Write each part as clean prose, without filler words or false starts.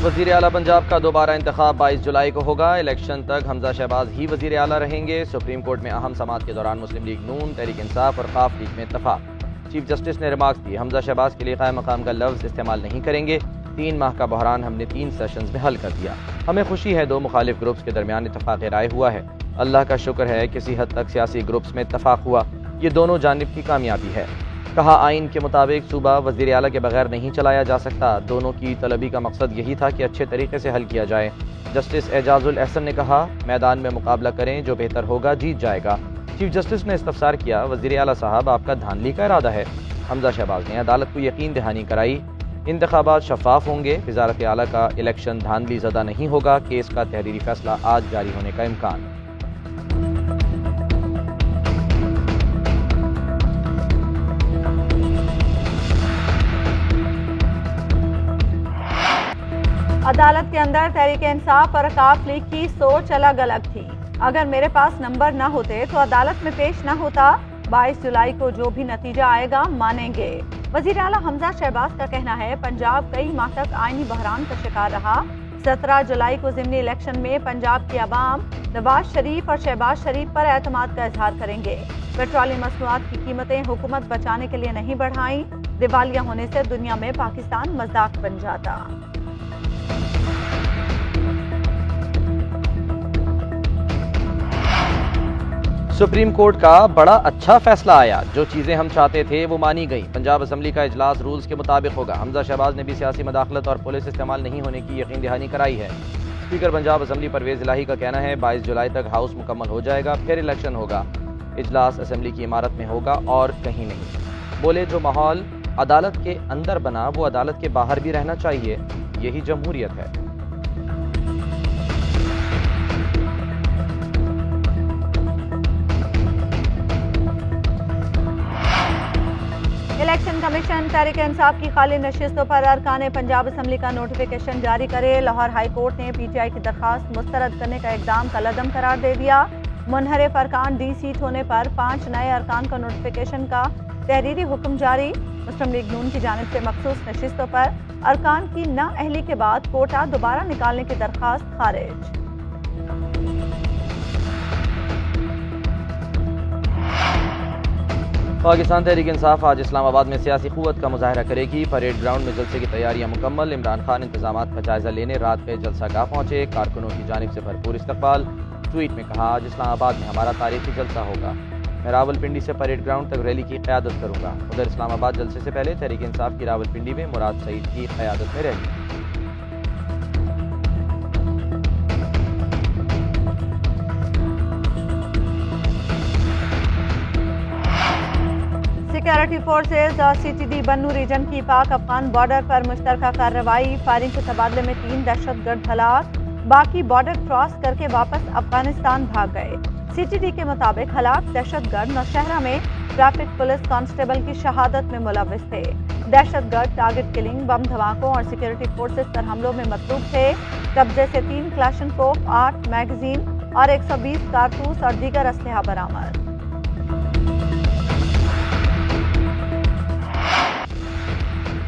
वज़ीर आला पंजाब का दोबारा इंतखाब 22 जुलाई को होगा। इलेक्शन तक हमजा शहबाज ही वज़ीर आला रहेंगे। सुप्रीम कोर्ट में अहम समाअत के दौरान मुस्लिम लीग नून, तहरीक इंसाफ और खाफ लीग में इत्तफाक। चीफ जस्टिस ने रिमार्क्स दिए, हमजा शहबाज के लिए कायम मकाम का लफ्ज़ इस्तेमाल नहीं करेंगे। 3 माह का बहरान हमने 3 सेशंस में हल कर दिया। हमें खुशी है 2 मुखालिफ ग्रुप्स के दरमियान इत्तफाक राय हुआ है। अल्लाह का शुक्र है किसी हद तक सियासी ग्रुप्स में इत्तफाक हुआ। ये दोनों जानिब की कामयाबी है। कहा, आइन के मुताबिक सूबा वज़ीर आला के बगैर नहीं चलाया जा सकता। दोनों की तलबी का मकसद यही था कि अच्छे तरीके से हल किया जाए। जस्टिस एजाजुल एहसन ने कहा, मैदान में मुकाबला करें, जो बेहतर होगा जीत जाएगा। चीफ जस्टिस ने इस्तफसार किया, वज़ीर आला साहब आपका धांधली का इरादा है। हमजा शहबाज ने अदालत को यकीन दहानी कराई, इंतखाबात शफाफ होंगे, वज़ारत आला का इलेक्शन धांधली ज़दा नहीं होगा। केस का तहरीरी फैसला आज जारी होने का इम्कान। अदालत के अंदर तहरीक इंसाफ और काफ लीग की सोच अलग अलग थी। अगर मेरे पास नंबर न होते तो अदालत में पेश न होता। 22 जुलाई को जो भी नतीजा आएगा मानेंगे। वज़ीर आला हमजा शहबाज का कहना है, पंजाब कई माह तक आईनी बहरान का शिकार रहा। 17 जुलाई को ज़िमनी इलेक्शन में पंजाब की आवाम नवाज शरीफ और शहबाज शरीफ पर एतमाद का इजहार करेंगे। पेट्रोलियम मसनूआत की कीमतें हुकूमत बचाने के लिए नहीं बढ़ाई। दिवालिया होने से दुनिया में पाकिस्तान मजाक बन जाता। सुप्रीम कोर्ट का बड़ा अच्छा फैसला आया। जो चीजें हम चाहते थे वो मानी गई। पंजाब असम्बली का इजलास रूल्स के मुताबिक होगा। हमजा शहबाज ने भी सियासी मदाखलत और पुलिस इस्तेमाल नहीं होने की यकीन दहानी कराई है। स्पीकर पंजाब असम्बली परवेज इलाही का कहना है, 22 जुलाई तक हाउस मुकम्मल हो जाएगा, फिर इलेक्शन होगा। इजलास असम्बली की इमारत में होगा और कहीं नहीं। बोले, जो माहौल अदालत के अंदर बना वो अदालत के बाहर भी रहना चाहिए। यही जमहूरियत है। इलेक्शन कमीशन तहरीक इंसाफ की खाली नशिस्तों पर अरकान पंजाब असम्बली का नोटिफिकेशन जारी करे। लाहौर हाई कोर्ट ने PTI की दरखास्त मुस्तरद करने का इकदाम कलअदम करार दे दिया। मुनहरिफ अरकान डी सीट होने पर 5 नए अरकान का नोटिफिकेशन का तहरीरी हुक्म जारी। मुस्लिम लीग नून की जानिब से मखसूस नशिस्तों पर अरकान की नाअहली के बाद कोटा दोबारा निकालने की दरखास्त खारिज। पाकिस्तान तहरीक इंसाफ आज इस्लामाबाद में सियासी क़ुव्वत का मुजाहरा करेगी। परेड ग्राउंड में जलसे की तैयारियां मुकम्मल। इमरान खान इंतजामात का जायजा लेने रात में जलसा गाह पहुंचे। कारकुनों की जानिब से भरपूर इस्तकबाल। ट्वीट में कहा, आज इस्लामाबाद में हमारा तारीखी जलसा होगा। मैं रावलपिंडी से परेड ग्राउंड तक रैली की क़यादत करूंगा। उधर इस्लामाबाद जलसे से पहले तहरीक इंसाफ की रावलपिंडी में मुराद सईद की क़यादत में रैली। सिक्योरिटी फोर्सेज और CTD बन्नू रीजन की पाक अफगान बॉर्डर पर मुश्तरका कार्रवाई। फायरिंग के तबादले में 3 दहशतगर्द हलाक। बाकी बॉर्डर क्रॉस करके वापस अफगानिस्तान भाग गए। CTD के मुताबिक हलाक दहशतगर्द नौशहरा में ट्रैफिक पुलिस कांस्टेबल की शहादत में मुलव्विस थे। दहशतगर्द टारगेट किलिंग, बम धमाकों और सिक्योरिटी फोर्सेज पर हमलों में मतलूब थे। कब्जे से 3 क्लाशनकोफ, 8 मैगजीन और 120 कारतूस और दीगर असलहा बरामद।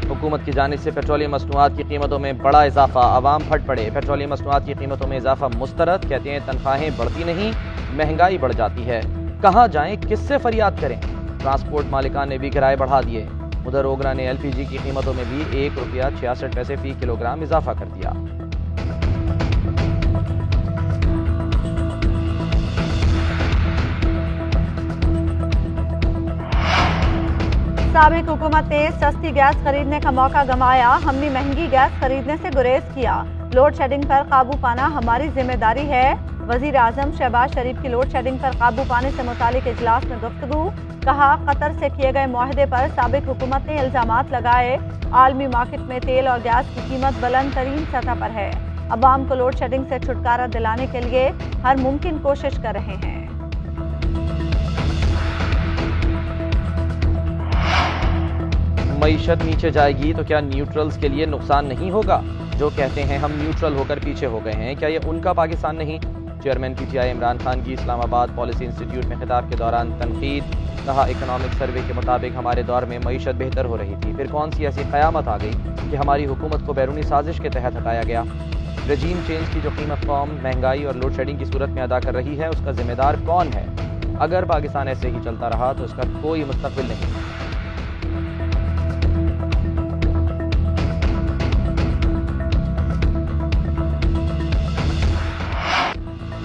हुकूमत की जानिब से पेट्रोलियम मसनूआत की कीमतों में बड़ा इजाफा। आवाम फट पड़े। पेट्रोलियम मसनूआत की कीमतों में इजाफा मुस्तरद। कहते हैं तनख्वाहें बढ़ती नहीं, महंगाई बढ़ जाती है। कहाँ जाएं, किससे फरियाद करें। ट्रांसपोर्ट मालिकान ने भी किराए बढ़ा दिए। उधर ओगरा ने LPG की कीमतों में भी ₹1.66 फी किलोग्राम इजाफा कर दिया। साबिक हुकूमत ने सस्ती गैस खरीदने का मौका गंवाया। हमने महंगी गैस खरीदने से गुरेज किया। लोड शेडिंग पर काबू पाना हमारी जिम्मेदारी है। वजीर आजम शहबाज शरीफ की लोड शेडिंग पर काबू पाने से मुतालिक इजलास में गुफ्तगू। कहा, कतर से किए गए मुआहदे पर साबिक हुकूमत ने इल्जामात लगाए। आलमी मार्केट में तेल और गैस की कीमत बुलंद तरीन सतह पर है। अवाम को लोड शेडिंग से छुटकारा दिलाने के लिए हर मुमकिन कोशिश कर रहे हैं। मईशत नीचे जाएगी तो क्या न्यूट्रल्स के लिए नुकसान नहीं होगा? जो कहते हैं हम न्यूट्रल होकर पीछे हो गए हैं, क्या ये उनका पाकिस्तान नहीं? चेयरमैन PTI इमरान खान की इस्लामाबाद पॉलिसी इंस्टीट्यूट में खिताब के दौरान तनकीद। कहा, इकोनॉमिक सर्वे के मुताबिक हमारे दौर में मईशत बेहतर हो रही थी, फिर कौन सी ऐसी क़यामत आ गई कि हमारी हुकूमत को बैरूनी साजिश के तहत हटाया गया। रजीम चेंज की जो कीमत कौम महंगाई और लोड शेडिंग की सूरत में अदा कर रही है, उसका जिम्मेदार कौन है? अगर पाकिस्तान ऐसे ही चलता रहा तो इसका कोई मुस्तकबिल नहीं।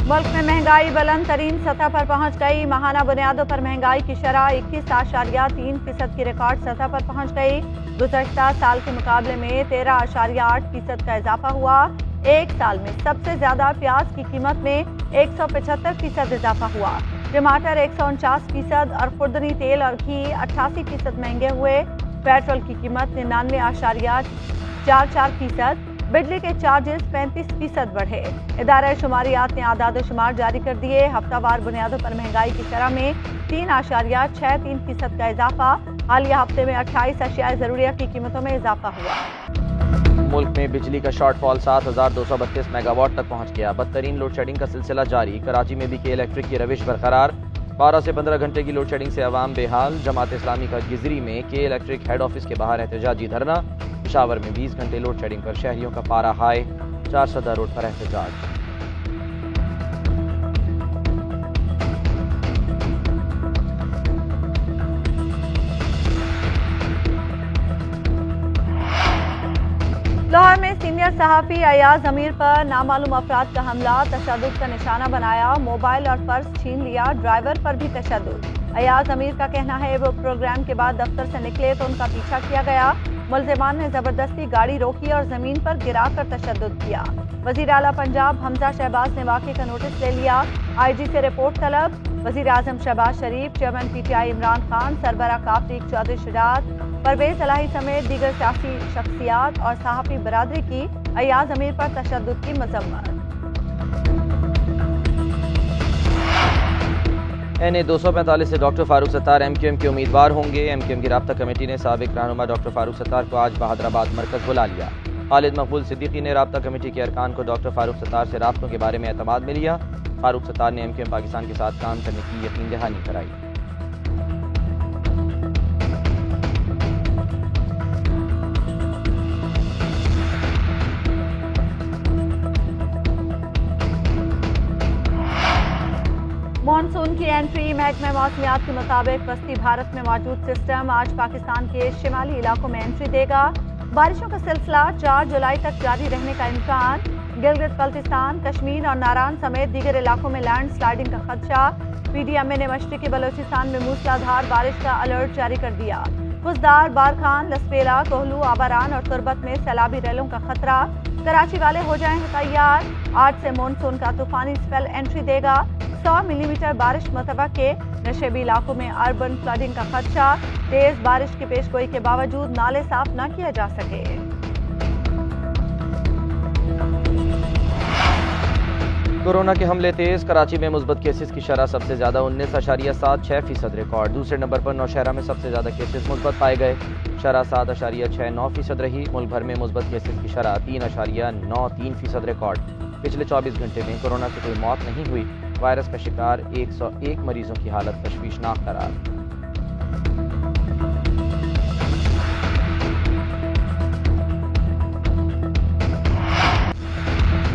मुल्क में महंगाई बुलंद तरीन सतह पर पहुंच गई। माहाना बुनियादों पर महंगाई की शरह 21.3% की रिकॉर्ड सतह पर पहुंच गई। गुज़श्ता साल के मुकाबले में 13.8% का इजाफा हुआ। एक साल में सबसे ज्यादा प्याज की कीमत में 175% इजाफा हुआ। टमाटर 149% और खुर्दनी तेल और घी 88% महंगे हुए। पेट्रोल की कीमत 99.44%। बिजली के चार्जेस 35% बढ़े। इदारा शुमारियात ने आदाद शुमार जारी कर दिए। हफ्तावार बुनियादों पर महंगाई की शरह में 3.63% का इजाफा। हालिया हफ्ते में 28 अशियाए ज़रूरियत की कीमतों में इजाफा हुआ। मुल्क में बिजली का शॉर्टफॉल 7,232 मेगावाट तक पहुंच गया। बदतरीन लोड शेडिंग का सिलसिला जारी। कराची में भी के इलेक्ट्रिक की रविश बरकरार। 12 से 15 घंटे की लोड शेडिंग से अवाम बेहाल। जमात इस्लामी का गिजरी में के इलेक्ट्रिक हेड ऑफिस के बाहर एहतजाजी धरना। पेशावर में 20 घंटे लोड शेडिंग पर शहरियों का पारा हाई। 4 रोड पर एहतजाज। लाहौर में सीनियर सहाफ़ी अयाज अमीर पर नामालूम अफराद का हमला। तशद्दुद का निशाना बनाया, मोबाइल और पर्स छीन लिया। ड्राइवर पर भी तशद्दुद। अयाज अमीर का कहना है वो प्रोग्राम के बाद दफ्तर से निकले तो उनका पीछा किया गया। मुल्जिमान ने जबरदस्ती गाड़ी रोकी और जमीन पर गिरा कर तशद्दुद किया। वजीर आला पंजाब हमजा शहबाज ने वाक़े का नोटिस ले लिया। IG से रिपोर्ट तलब। वजीर आजम शहबाज शरीफ, चेयरमैन PTI इमरान खान, सरबरा काफ लीग चौधरी शुजात, परवेज इलाही समेत दीगर सियासी शख्सियात और सहाफ़ी बरादरी की अयाज अमीर पर तशद्दुद की मजम्मत। NA 245 से डॉक्टर फारूक सत्तार MQM के उम्मीदवार होंगे। MQM की राब्ता कमेटी ने साबिक रहनुमा डॉक्टर फारूक सत्तार को आज बहादराबाद मरकज बुला लिया। खालिद मकबूल सिद्दीकी ने राब्ता कमेटी के अरकान को डॉक्टर फारूक सत्तार से राब्तों के बारे में एतमाद में लिया। फारूक सत्तार ने MQM पाकिस्तान के साथ काम करने की यकीन दहानी कराई। मानसून की एंट्री। महकमा मौसमियात के मुताबिक वस्ती भारत में मौजूद सिस्टम आज पाकिस्तान के शिमाली इलाकों में एंट्री देगा। बारिशों का सिलसिला 4 जुलाई तक जारी रहने का इम्कान। गिलगित बल्तिस्तान, कश्मीर और नारान समेत दीगर इलाकों में लैंड स्लाइडिंग का खदशा। PDMA ने मशरिकी बलोचिस्तान में मूसलाधार बारिश का अलर्ट जारी कर दिया। कुजदार, बारखान, लसपेला, कोहलू, आबारान और तुरबत में सैलाबी रैलों का खतरा। कराची वाले हो जाएं तैयार। आज से मानसून का तूफानी स्पेल एंट्री देगा। 100 मिलीमीटर बारिश मुतबा के। नशेबी इलाकों में अर्बन फ्लडिंग का खदशा। तेज बारिश की पेशगोई के बावजूद नाले साफ न किए जा सके। कोरोना के हमले तेज। कराची में मुस्बत केसेस की शरह सबसे ज्यादा 19.76% रिकॉर्ड। दूसरे नंबर पर नौशहरा में सबसे ज्यादा केसेस मुस्बत पाए गए। शरह 7.69% रही। मुल्क भर में मुस्बत केसेस की शरह 3.93% रिकॉर्ड। पिछले 24 घंटे में कोरोना से कोई मौत नहीं हुई। वायरस का शिकार 101 मरीजों की हालत तशवीशनाक करार।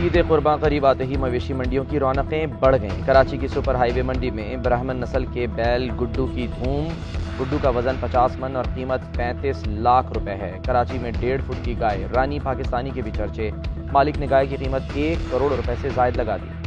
ईद कुर्बान करीब आते ही मवेशी मंडियों की रौनकें बढ़ गईं। कराची की सुपर हाईवे मंडी में ब्राह्मण नस्ल के बैल गुड्डू की धूम। गुड्डू का वजन 50 मन और कीमत 35 लाख रुपए है। कराची में 1.5 फुट की गाय रानी पाकिस्तानी के भी चर्चे। मालिक ने गाय की कीमत 1 करोड़ रुपए से जायद लगा दी।